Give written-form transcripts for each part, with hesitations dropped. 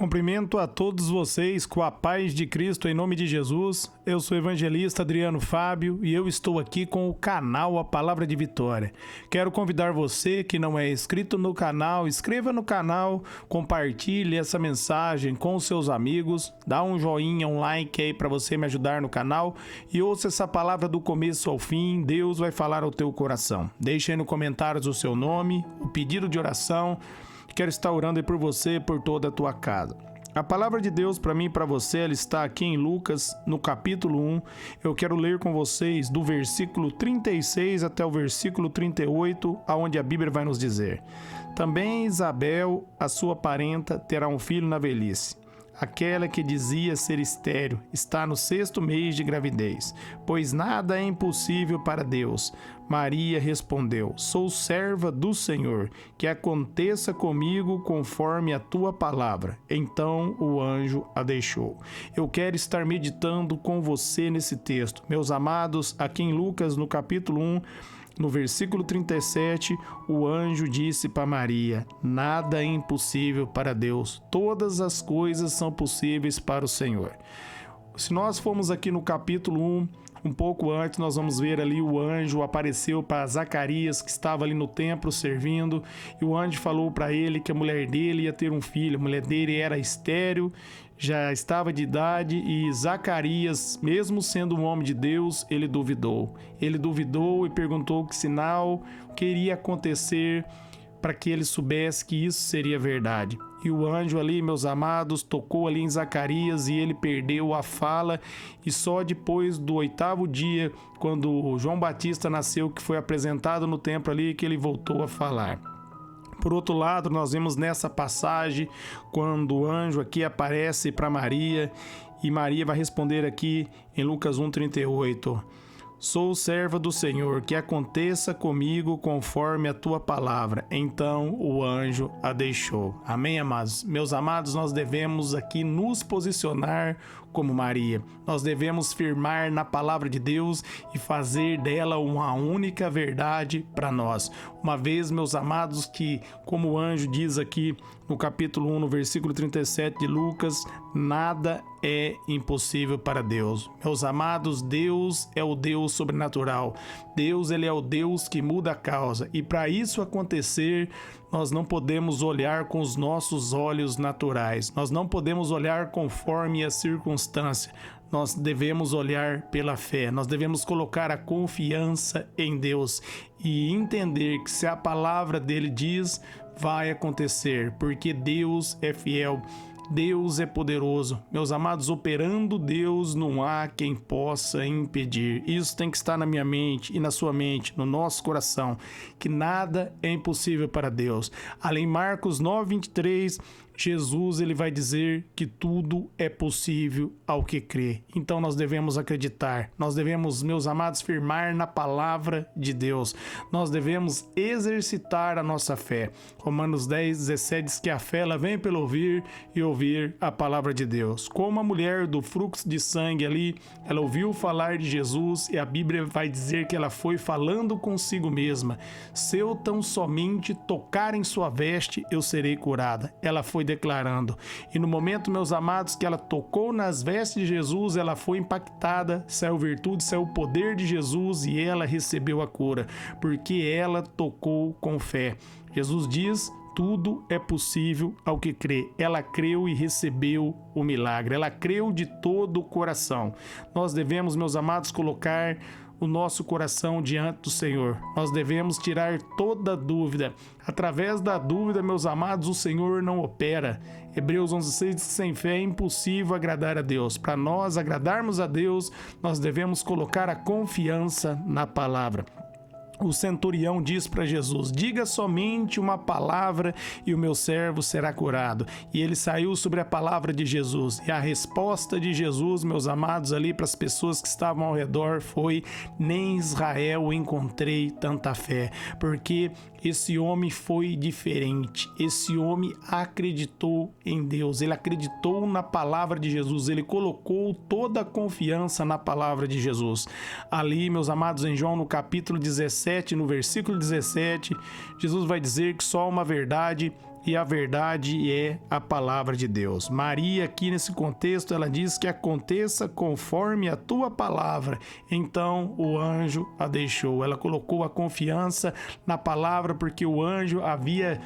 Cumprimento a todos vocês com a paz de Cristo em nome de Jesus. Eu sou o evangelista Adriano Fábio e eu estou aqui com o canal A Palavra de Vitória. Quero convidar você que não é inscrito no canal, inscreva no canal, compartilhe essa mensagem com os seus amigos, dá um joinha, um like aí para você me ajudar no canal e ouça essa palavra do começo ao fim. Deus vai falar ao teu coração. Deixe aí no comentários o seu nome, o pedido de oração. Quero estar orando aí por você e por toda a tua casa. A palavra de Deus para mim e para você, ela está aqui em Lucas, no capítulo 1. Eu quero ler com vocês do versículo 36 até o versículo 38, aonde a Bíblia vai nos dizer: Também Isabel, a sua parenta, terá um filho na velhice. Aquela que dizia ser estéril está no 6º mês de gravidez, pois nada é impossível para Deus. Maria respondeu: Sou serva do Senhor, que aconteça comigo conforme a tua palavra. Então o anjo a deixou. Eu quero estar meditando com você nesse texto. Meus amados, aqui em Lucas, no capítulo 1, no versículo 37, o anjo disse para Maria: Nada é impossível para Deus, todas as coisas são possíveis para o Senhor. Se nós formos aqui no capítulo 1, um pouco antes, nós vamos ver ali o anjo apareceu para Zacarias, que estava ali no templo servindo, e o anjo falou para ele que a mulher dele ia ter um filho. A mulher dele era estéril, já estava de idade, e Zacarias, mesmo sendo um homem de Deus, ele duvidou. Ele duvidou e perguntou que sinal queria acontecer para que ele soubesse que isso seria verdade. E o anjo ali, meus amados, tocou ali em Zacarias e ele perdeu a fala. E só depois do 8º dia, quando João Batista nasceu, que foi apresentado no templo ali, que ele voltou a falar. Por outro lado, nós vemos nessa passagem, quando o anjo aqui aparece para Maria, e Maria vai responder aqui em Lucas 1:38. Sou serva do Senhor, que aconteça comigo conforme a tua palavra. Então o anjo a deixou. Amém, amados? Meus amados, nós devemos aqui nos posicionar como Maria. Nós devemos firmar na palavra de Deus e fazer dela uma única verdade para nós. Uma vez, meus amados, que como o anjo diz aqui no capítulo 1, no versículo 37 de Lucas, nada é impossível para Deus. Meus amados, Deus é o Deus sobrenatural. Deus, ele é o Deus que muda a causa. E para isso acontecer, nós não podemos olhar com os nossos olhos naturais. Nós não podemos olhar conforme a circunstância. Nós devemos olhar pela fé. Nós devemos colocar a confiança em Deus e entender que se a palavra dele diz, vai acontecer, porque Deus é fiel. Deus é poderoso. Meus amados, operando Deus, não há quem possa impedir. Isso tem que estar na minha mente e na sua mente, no nosso coração, que nada é impossível para Deus. Além Marcos 9:23, Jesus ele vai dizer que tudo é possível ao que crê. Então nós devemos acreditar. Nós devemos, meus amados, firmar na palavra de Deus. Nós devemos exercitar a nossa fé. Romanos 10:17 diz que a fé ela vem pelo ouvir e ouvir a palavra de Deus. Como a mulher do fluxo de sangue ali, ela ouviu falar de Jesus e a Bíblia vai dizer que ela foi falando consigo mesma: se eu tão somente tocar em sua veste, eu serei curada. Ela foi declarando. E no momento, meus amados, que ela tocou nas vestes de Jesus, ela foi impactada, saiu virtude, saiu o poder de Jesus e ela recebeu a cura, porque ela tocou com fé. Jesus diz: tudo é possível ao que crê. Ela creu e recebeu o milagre. Ela creu de todo o coração. Nós devemos, meus amados, colocar o nosso coração diante do Senhor. Nós devemos tirar toda dúvida. Através da dúvida, meus amados, o Senhor não opera. Hebreus 11:6 diz que sem fé é impossível agradar a Deus. Para nós agradarmos a Deus, nós devemos colocar a confiança na palavra. O centurião diz para Jesus: diga somente uma palavra e o meu servo será curado. E ele saiu sobre a palavra de Jesus. E a resposta de Jesus, meus amados, ali para as pessoas que estavam ao redor foi: nem em Israel encontrei tanta fé. Porque esse homem foi diferente. Esse homem acreditou em Deus. Ele acreditou na palavra de Jesus. Ele colocou toda a confiança na palavra de Jesus. Ali, meus amados, em João, no capítulo 17, no versículo 17, Jesus vai dizer que só uma verdade e a verdade é a palavra de Deus. Maria, aqui nesse contexto, ela diz que aconteça conforme a tua palavra. Então o anjo a deixou. Ela colocou a confiança na palavra porque o anjo havia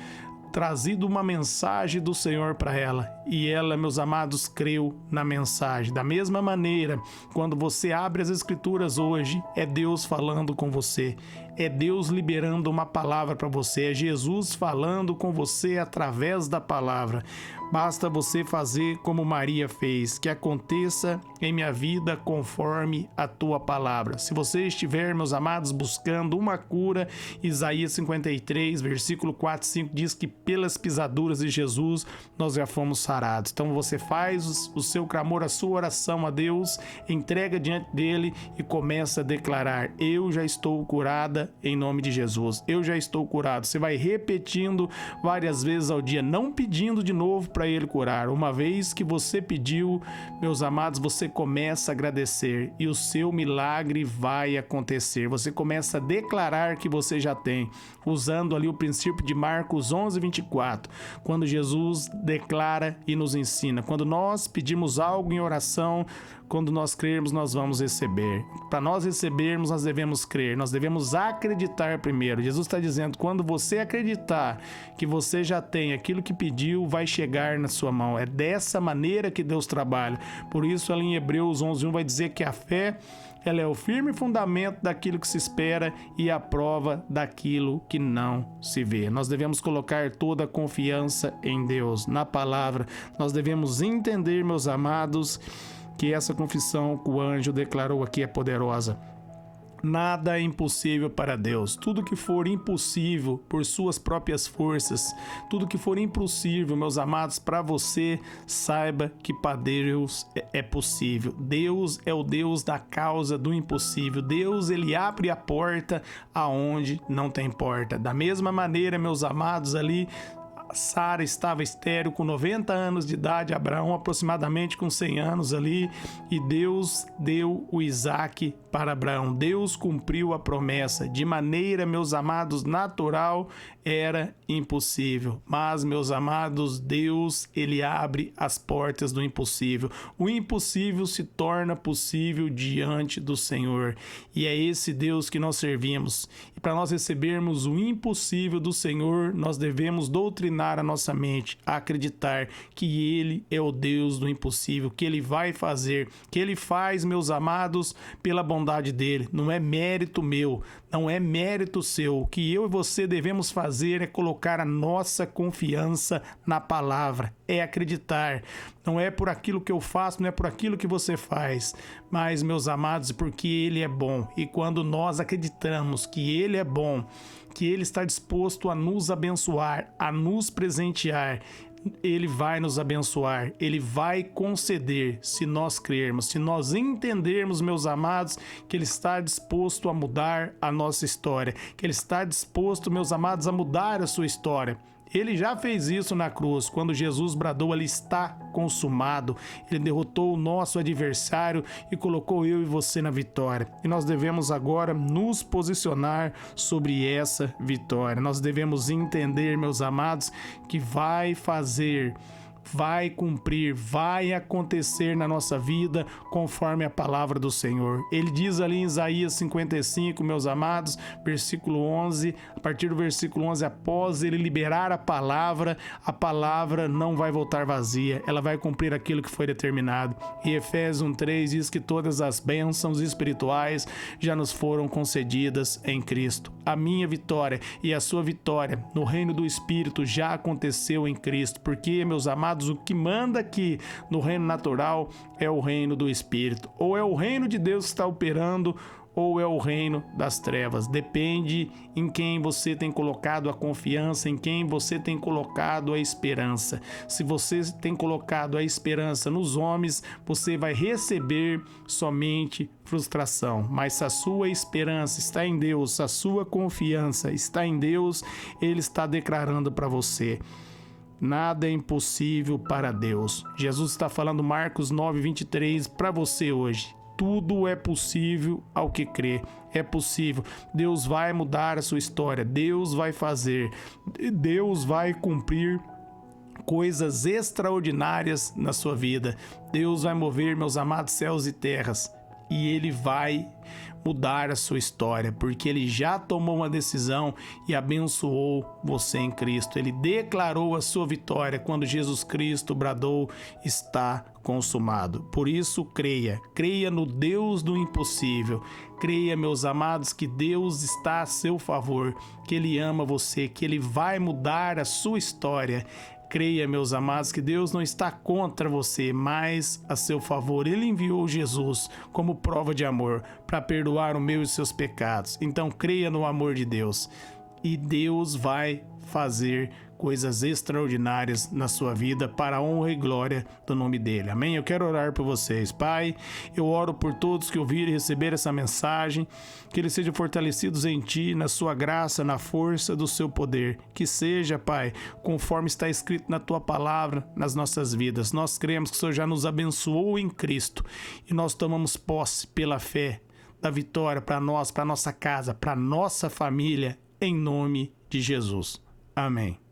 trazido uma mensagem do Senhor para ela, e ela, meus amados, creu na mensagem. Da mesma maneira, quando você abre as Escrituras hoje, é Deus falando com você, é Deus liberando uma palavra para você, é Jesus falando com você através da palavra. Basta você fazer como Maria fez, que aconteça em minha vida conforme a tua palavra. Se você estiver, meus amados, buscando uma cura, Isaías 53, versículo 4 e 5 diz que pelas pisaduras de Jesus nós já fomos sarados. Então você faz o seu clamor, a sua oração a Deus, entrega diante dele e começa a declarar: eu já estou curada em nome de Jesus, eu já estou curado. Você vai repetindo várias vezes ao dia, não pedindo de novo para ele curar. Uma vez que você pediu, meus amados, você começa a agradecer e o seu milagre vai acontecer. Você começa a declarar que você já tem, usando ali o princípio de Marcos 11:24, quando Jesus declara e nos ensina: quando nós pedimos algo em oração, quando nós crermos, nós vamos receber. Para nós recebermos, nós devemos crer, nós devemos acreditar primeiro. Jesus está dizendo: quando você acreditar que você já tem aquilo que pediu, vai chegar na sua mão. É dessa maneira que Deus trabalha. Por isso, ali em Hebreus 11:1 vai dizer que a fé, ela é o firme fundamento daquilo que se espera e a prova daquilo que não se vê. Nós devemos colocar toda a confiança em Deus, na palavra. Nós devemos entender, meus amados, que essa confissão que o anjo declarou aqui é poderosa. Nada é impossível para Deus. Tudo que for impossível por suas próprias forças, tudo que for impossível, meus amados, para você, saiba que para Deus é possível. Deus é o Deus da causa do impossível. Deus, ele abre a porta aonde não tem porta. Da mesma maneira, meus amados, ali Sara estava estéril com 90 anos de idade, Abraão aproximadamente com 100 anos ali, e Deus deu o Isaac para Abraão. Deus cumpriu a promessa. De maneira, meus amados, natural era impossível, mas, meus amados, Deus, ele abre as portas do impossível. O impossível se torna possível diante do Senhor, e é esse Deus que nós servimos. E para nós recebermos o impossível do Senhor, nós devemos doutrinar a nossa mente, a acreditar que ele é o Deus do impossível, que ele vai fazer, que ele faz, meus amados, pela bondade dele. Não é mérito meu, não é mérito seu. O que eu e você devemos fazer é colocar a nossa confiança na palavra, é acreditar. Não é por aquilo que eu faço, não é por aquilo que você faz, mas, meus amados, porque ele é bom. E quando nós acreditamos que ele é bom, que ele está disposto a nos abençoar, a nos presentear, ele vai nos abençoar, ele vai conceder, se nós crermos, se nós entendermos, meus amados, que ele está disposto a mudar a nossa história, que ele está disposto, meus amados, a mudar a sua história. Ele já fez isso na cruz, quando Jesus bradou ali: está consumado. Ele derrotou o nosso adversário e colocou eu e você na vitória. E nós devemos agora nos posicionar sobre essa vitória. Nós devemos entender, meus amados, que vai fazer, vai cumprir, vai acontecer na nossa vida conforme a palavra do Senhor. Ele diz ali em Isaías 55, meus amados, versículo 11, a partir do versículo 11, após ele liberar a palavra não vai voltar vazia, ela vai cumprir aquilo que foi determinado. E Efésios 1:3 diz que todas as bênçãos espirituais já nos foram concedidas em Cristo. A minha vitória e a sua vitória no reino do Espírito já aconteceu em Cristo, porque, meus amados, o que manda aqui no reino natural é o reino do Espírito. Ou é o reino de Deus que está operando, ou é o reino das trevas. Depende em quem você tem colocado a confiança, em quem você tem colocado a esperança. Se você tem colocado a esperança nos homens, você vai receber somente frustração. Mas se a sua esperança está em Deus, se a sua confiança está em Deus, ele está declarando para você: nada é impossível para Deus. Jesus está falando Marcos 9:23 para você hoje. Tudo é possível ao que crê. É possível. Deus vai mudar a sua história. Deus vai fazer. Deus vai cumprir coisas extraordinárias na sua vida. Deus vai mover, meus amados, céus e terras, e Ele vai mudar a sua história, porque Ele já tomou uma decisão e abençoou você em Cristo. Ele declarou a sua vitória quando Jesus Cristo bradou: está consumado. Por isso, creia no Deus do impossível. Creia, meus amados, que Deus está a seu favor, que Ele ama você, que Ele vai mudar a sua história. Creia, meus amados, que Deus não está contra você, mas a seu favor. Ele enviou Jesus como prova de amor para perdoar o meu e os seus pecados. Então creia no amor de Deus e Deus vai fazer coisas extraordinárias na sua vida para a honra e glória do nome dele. Amém? Eu quero orar por vocês. Pai, eu oro por todos que ouvirem e receber essa mensagem, que eles sejam fortalecidos em ti, na sua graça, na força do seu poder. Que seja, Pai, conforme está escrito na tua palavra, nas nossas vidas. Nós cremos que o Senhor já nos abençoou em Cristo e nós tomamos posse pela fé da vitória para nós, para nossa casa, para nossa família, em nome de Jesus. Amém.